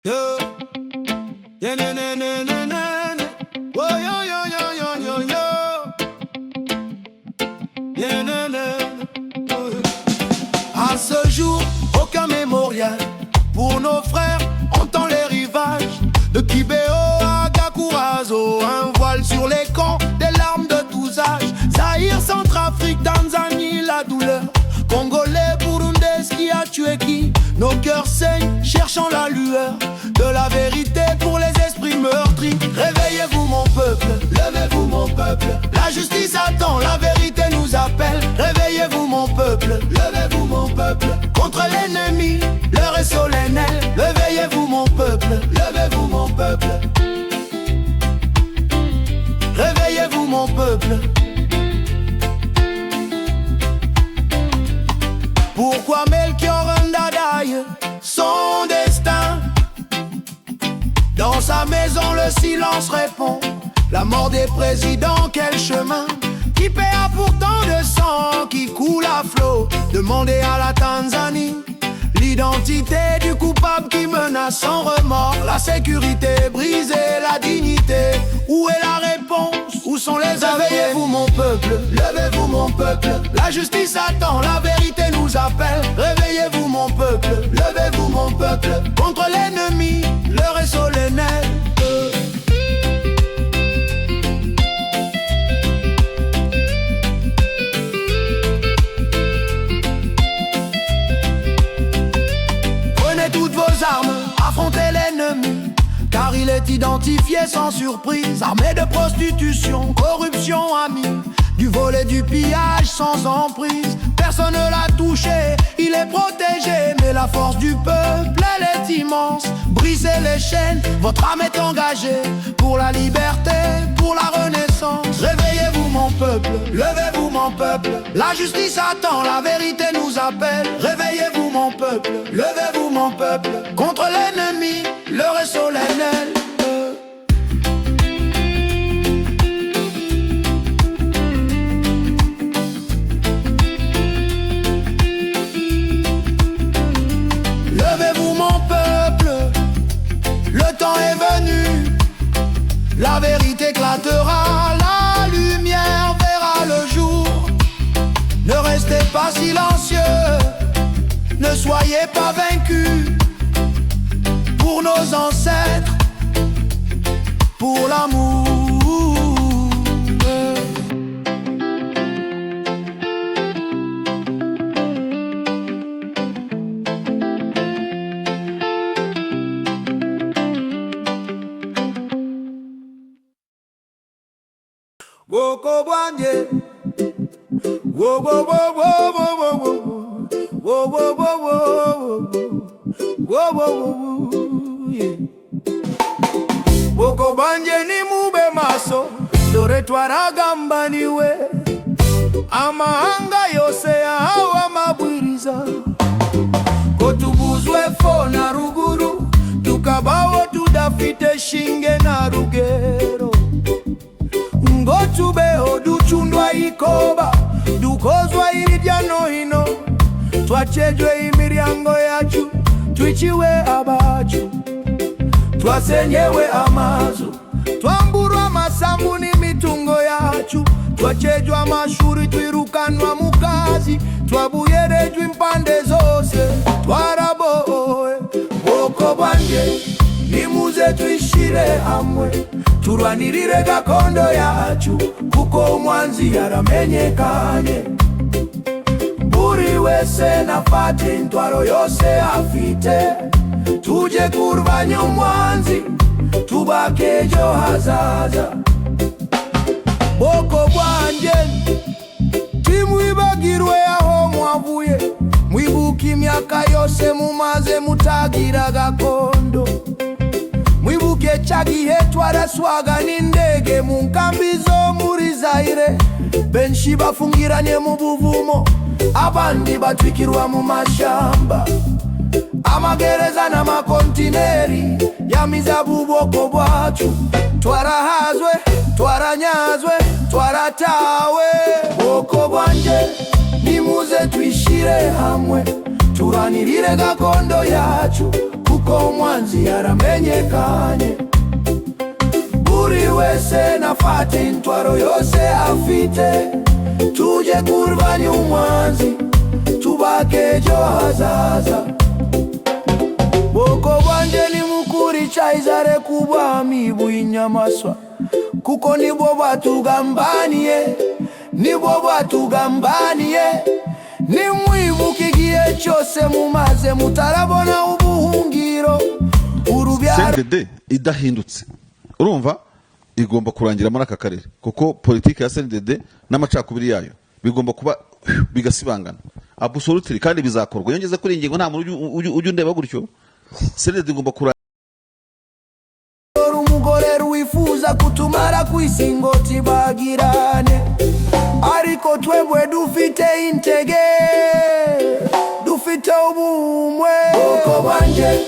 Yo, yeah, na, na, na, na, na, na. Oh, yo, yo, yo, yo, yo, yo. Yeah, na, na, na. Oh. À ce jour, aucun mémorial pour nos frères. On tend les rivages de Kibéo à Gakurazo. Un voile sur les camps, des larmes de tous âges. Zaïre, Centrafrique, Tanzanie, la douleur. Congolais, Burundais, qui a tué qui? Nos cœurs saignent, cherchant la lueur de la vérité pour les esprits meurtris. Réveillez-vous mon peuple, levez-vous mon peuple. La justice attend, la vérité nous appelle. Réveillez-vous mon peuple, levez-vous mon peuple. Contre l'ennemi, l'heure est solennelle. Réveillez-vous mon peuple, levez-vous mon peuple. Réveillez-vous mon peuple. Pourquoi Melchior Ndadaye, son destin? Dans sa maison le silence répond. La mort des présidents, quel chemin? Qui paiera pour tant de sang qui coule à flot? Demandez à la Tanzanie l'identité du coupable qui menace sans remords. La sécurité brisée, la dignité. Où est la réponse? Où sont les Réveillez-vous mon peuple, levez-vous mon peuple. La justice attend, la vérité nous appelle. Réveillez-vous mon peuple, levez-vous mon peuple. Contre l'ennemi, l'heure est solennelle. Prenez toutes vos armes, affrontez l'ennemi, car il est identifié sans surprise. Armé de prostitution, corruption, amis, du vol et du pillage sans emprise. Personne ne l'a touché, il est protégé. Mais la force du peuple, elle est immense. Brisez les chaînes, votre âme est engagée. Pour la liberté, pour la renaissance. Réveillez-vous mon peuple, levez-vous mon peuple. La justice attend, la vérité nous appelle. Réveillez-vous mon peuple, levez-vous mon peuple. Contre l'ennemi, l'heure est solennelle. Levez-vous mon peuple, le temps est venu. La vérité éclatera, la lumière verra le jour. Ne restez pas silencieux, ne soyez pas vaincus. Pour nos ancêtres, pour l'amour. Woko bwanje, wo wo wo wo wo wo wo wo wo wo wo yeah. Woko bwanje ni mube maso, dore twaragamba niwe. Amahanga yose yahawe amabwiriza ko tubuzwe fo na ruguru, tukabaho tudafite shinge na rugero. Ngo tubeho duchundwa ikoba, dukozwa irya no hino. Twachejwe imiryango yacu, twiciwe abacu. Twasenyewe amazu, twamburwa amasambu n'imitungo yacu. Twachejwe amashuri, twirukanwa mu kazi. Twabuyerejwe impande zose, twarabowe. Bwoko bwanje, nimuze twishire hamwe. Turwanirire gakondo yacu, kuko umwanzi yaramenyekanye. Buri wese nafate intwaro yose afite. Tuje kurwanya umwanzi, tubake ejo hazaza. Bwoko bwanje, timwibagirwe aho mwavuye. Mwibuke imyaka yose mumaze mutagira gakondo. Mwibuke chagihe twaraswaga n'indege mu nkambi zo muri Zaire. Benshi bafungiranye mu buvumo, abandi batwikirwa mu mashamba. Amagereza n'amakontineri yamizabu bwoko bwacu. Twarahazwe, twaranyazwe, twaratawe. Bwoko bwanje, nimuze twishire hamwe. Turanirire gakondo yacu, kuko mwanzi yaramenyekanye. Buri wese nafata intwaro yose afite, tuje kurwanya umwanzi, tubake ejo hazaza. Boko bwanje nimukurikize kubwami bw'inyamaswa, kuko nibo batugambaniye, nibo batugambaniye. Nimwibuke igihe cyose mumaze mutarabona ubuhungiro. CNDD idahindutse, urumva igomba kurangira muri aka karere, kuko politiki ya CNDD n'amacakubiri yayo bigomba kuba bigasibangana absolutely, kandi bizakorwa. Yongeze kuri ingingo nta muntu ujya undeba gutyo. CNDD igomba kurangira. Umugore wifuza kutumara kwisingoti bagirane, ariko twebwe dufite intege, dufite ubumwe. Boko banje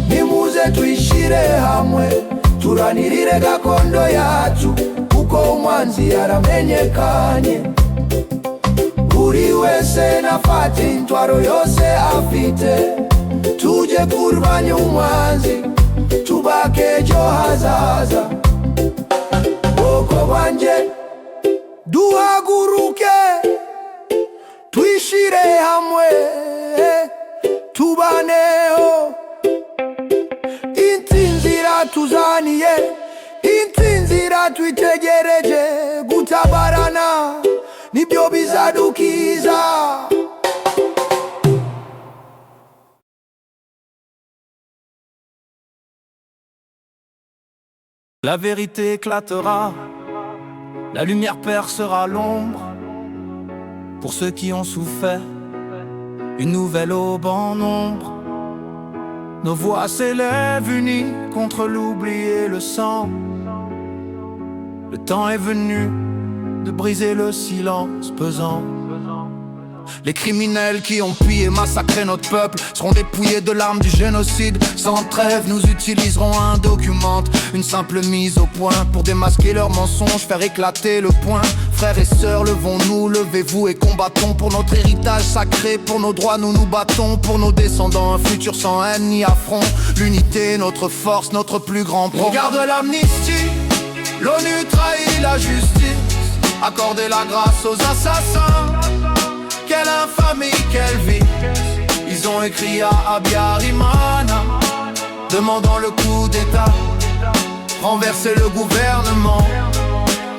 nimuze twishire hamwe, turanirire gakondo yacu, kuko umwanzi yaramenyekanye. Buri wese nafata intwaro yose afite, tuje kurwanya umwanzi, tubake ejo hazaza. Boko banje duhaguruke, twishire hamwe, tubaneho. Intsinzira tuzaniye, intsinzira twitegereje, gutabarana nibyo bizadukiza. La vérité éclatera, la lumière percera l'ombre. Pour ceux qui ont souffert, une nouvelle aube en ombre. Nos voix s'élèvent unies contre l'oubli et le sang. Le temps est venu de briser le silence pesant. Les criminels qui ont pillé et massacré notre peuple seront dépouillés de l'arme du génocide. Sans trêve, nous utiliserons un document, une simple mise au point pour démasquer leurs mensonges, faire éclater le poing. Frères et sœurs, levons-nous, levez-vous et combattons pour notre héritage sacré, pour nos droits nous nous battons, pour nos descendants un futur sans haine ni affront. L'unité, notre force, notre plus grand pro. Regarde l'amnistie, l'ONU trahit la justice, accorder la grâce aux assassins. Quelle infamie, quelle vie. Ils ont écrit à Abiyarimana, demandant le coup d'état, renverser le gouvernement,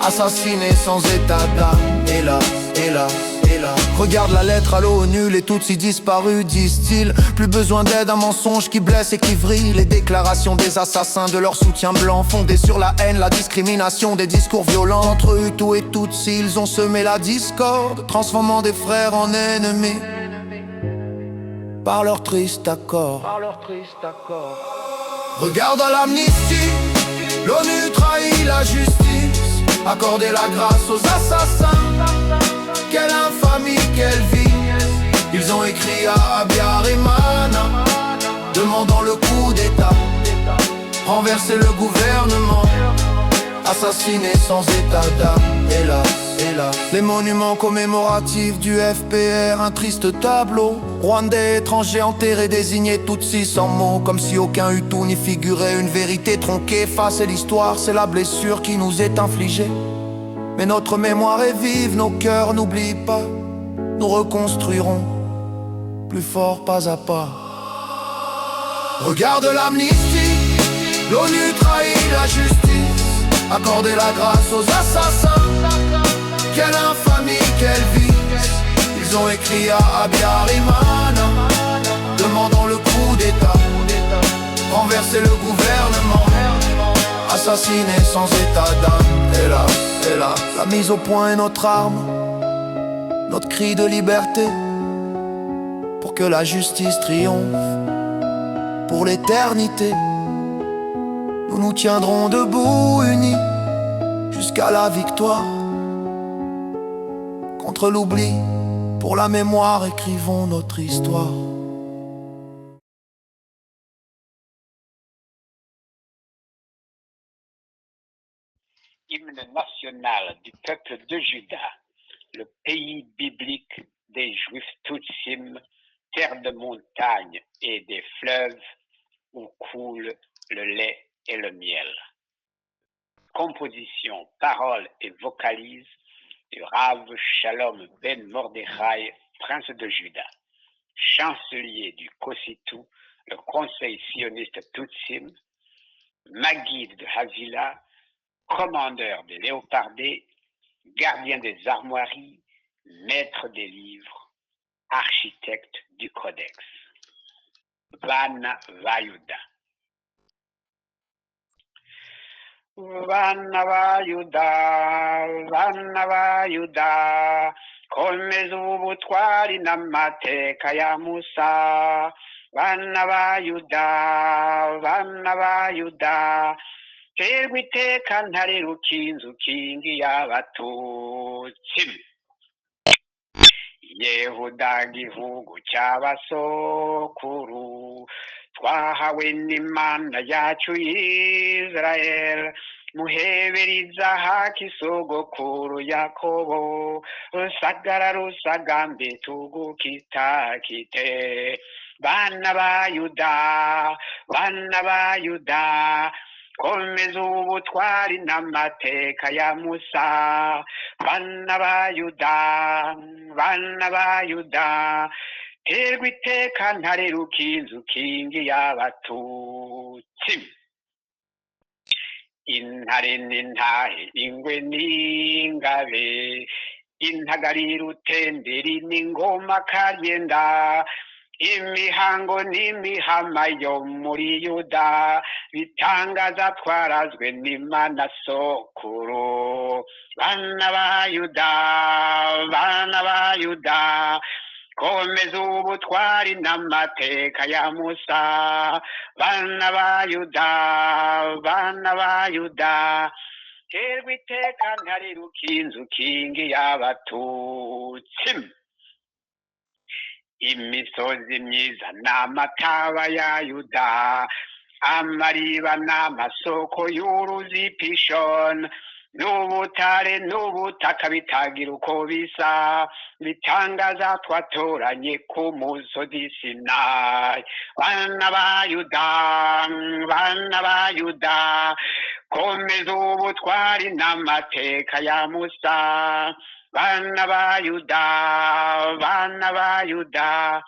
assassiner sans état d'âme. Hélas, hélas, hélas. Regarde la lettre à l'ONU, les Tutsis disparus, disent-ils. Plus besoin d'aide, un mensonge qui blesse et qui vrille. Les déclarations des assassins de leur soutien blanc, fondés sur la haine, la discrimination, des discours violents. Entre Hutus et Tutsis, ils ont semé la discorde, transformant des frères en ennemis par leur triste accord. Regarde à l'amnistie, l'ONU trahit la justice, accorder la grâce aux assassins. Quelle infamie, quelle vie. Ils ont écrit à Abiyarimana, demandant le coup d'état, renverser le gouvernement, assassiner sans état d'âme. Hélas, hélas. Les monuments commémoratifs du FPR, un triste tableau. Rwandais étrangers enterrés, désignés Tutsis sans mots, comme si aucun Hutu n'y figurait. Une vérité tronquée, effacer l'histoire, c'est la blessure qui nous est infligée. Mais notre mémoire est vive, nos cœurs n'oublient pas. Nous reconstruirons plus fort pas à pas. Regarde l'amnistie, l'ONU trahit la justice, accorder la grâce aux assassins. Quelle infamie, quelle vie. Ils ont écrit à Abiyarimana, demandant le coup d'état, renverser le gouvernement, assassiner sans état d'âme. Hélas, hélas. La mise au point est notre arme, notre cri de liberté, pour que la justice triomphe pour l'éternité. Nous nous tiendrons debout, unis, jusqu'à la victoire. Contre l'oubli, pour la mémoire, écrivons notre histoire. Hymne national du peuple de Juda, le pays biblique des Juifs Tutsim, terre de montagnes et des fleuves, où coulent le lait et le miel. Composition, paroles et vocalises du Rav Shalom ben Mordechai, prince de Juda, chancelier du Kositou, le conseil sioniste Tutsim, Maguide de Havila, commandeur des léopardés, gardien des armoiries, maître des livres, architecte du codex. Vana Vayuda. Vana Vayuda, komeza ubutwari n'amateka ya Musa. Vana Vayuda, terwa iteka ntare rukinzu kingi y'abatutsi. Yehuda gihugu cy'abasokuru, twahawe n'Imana yacu Israel, muheberiza haki sogokuru Yakobo, rusagara rusagambe tugukitakite. Bana ba Yuda, komeza ubutwari n'amateka ya Musa. Bana ba Yuda, terwa iteka ntare rukinzu kingi y'abatutsi. Intare n'intahe, ingwe n'ingabe, intagari rutenderi n'ingoma karyenda, imihango n'imihama yo muri Yuda, bitangaza twarazwe n'Imana sokuru. Bana ba Yuda, komeza ubutwari n'amateka ya Musa. Bana ba Yuda, terwa iteka ntare rukinzu kingi y'abatutsi. Imisozi myiza n'amataba ya Yuda, amariba n'amasoko y'uruzi Pishon, n'ubutare n'ubutaka bitagira uko bisa, bitangaza twatoranye ku musozi Sinayi. Bana ba Yuda, komeza ubutwari n'amateka ya Musa. Bana ba Yuda,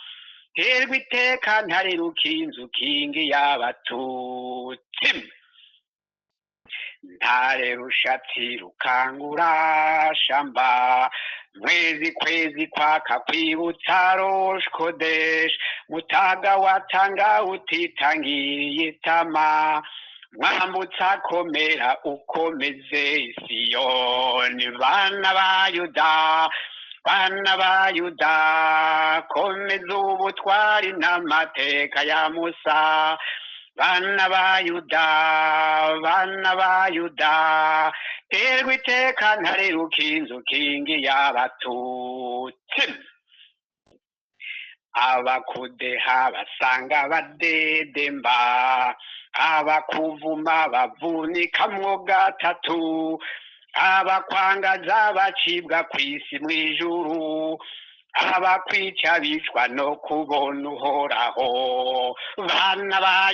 terwa iteka ntare rukinzu kingi y'abatutsi. Ntare rushatsi rukangura shamba, kwezi kwaka kwibutsa Rosh Kodesh, mutaga watanga utitangiriye itama, mwambutsa komera ukomeze Siyoni. Bana ba Yuda, komeza ubutwari n'amateka ya Musa. Bana ba Yuda, terwa iteka ntare rukinzu kingi y'abatutsi. Abakudeha basanga badedemba, abakuvuma bavunikamwo gatatu, abakwangaza bacibwa kw'isi mw'ijuru, abakwica bicwa no kubona uhoraho. Bana ba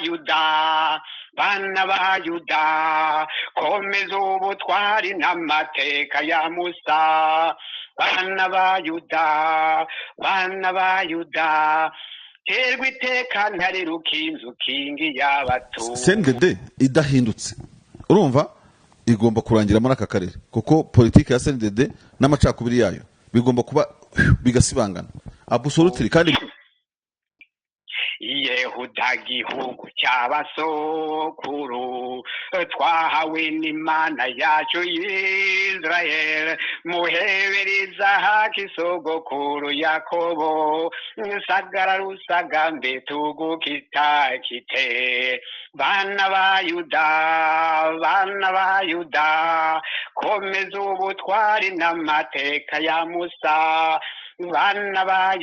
Yuda, komeza ubutwari n'amateka ya Musa. Bana ba Yuda, terwa iteka ntare rukinzu kingi y'abatutsi. CNDD idahindutse, urumva igomba kurangira muri aka karere, kuko politiki ya CNDD n'amacakubiri yayo bigomba kuba bigasibangana absolutely. Kandi Yehuda gihugu cy'abasokuru, twahawe n'Imana yacu Israel, muheberiza haki sogokuru Yakobo, rusagara rusagambe tugukitakite. Bana ba Yuda, komeza ubutwari n'amateka ya Musa. Bana ba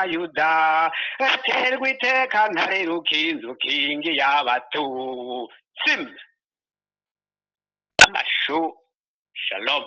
Yuda, terwa iteka ntare rukinzu kingi y'abatutsi. Amashu, shalom.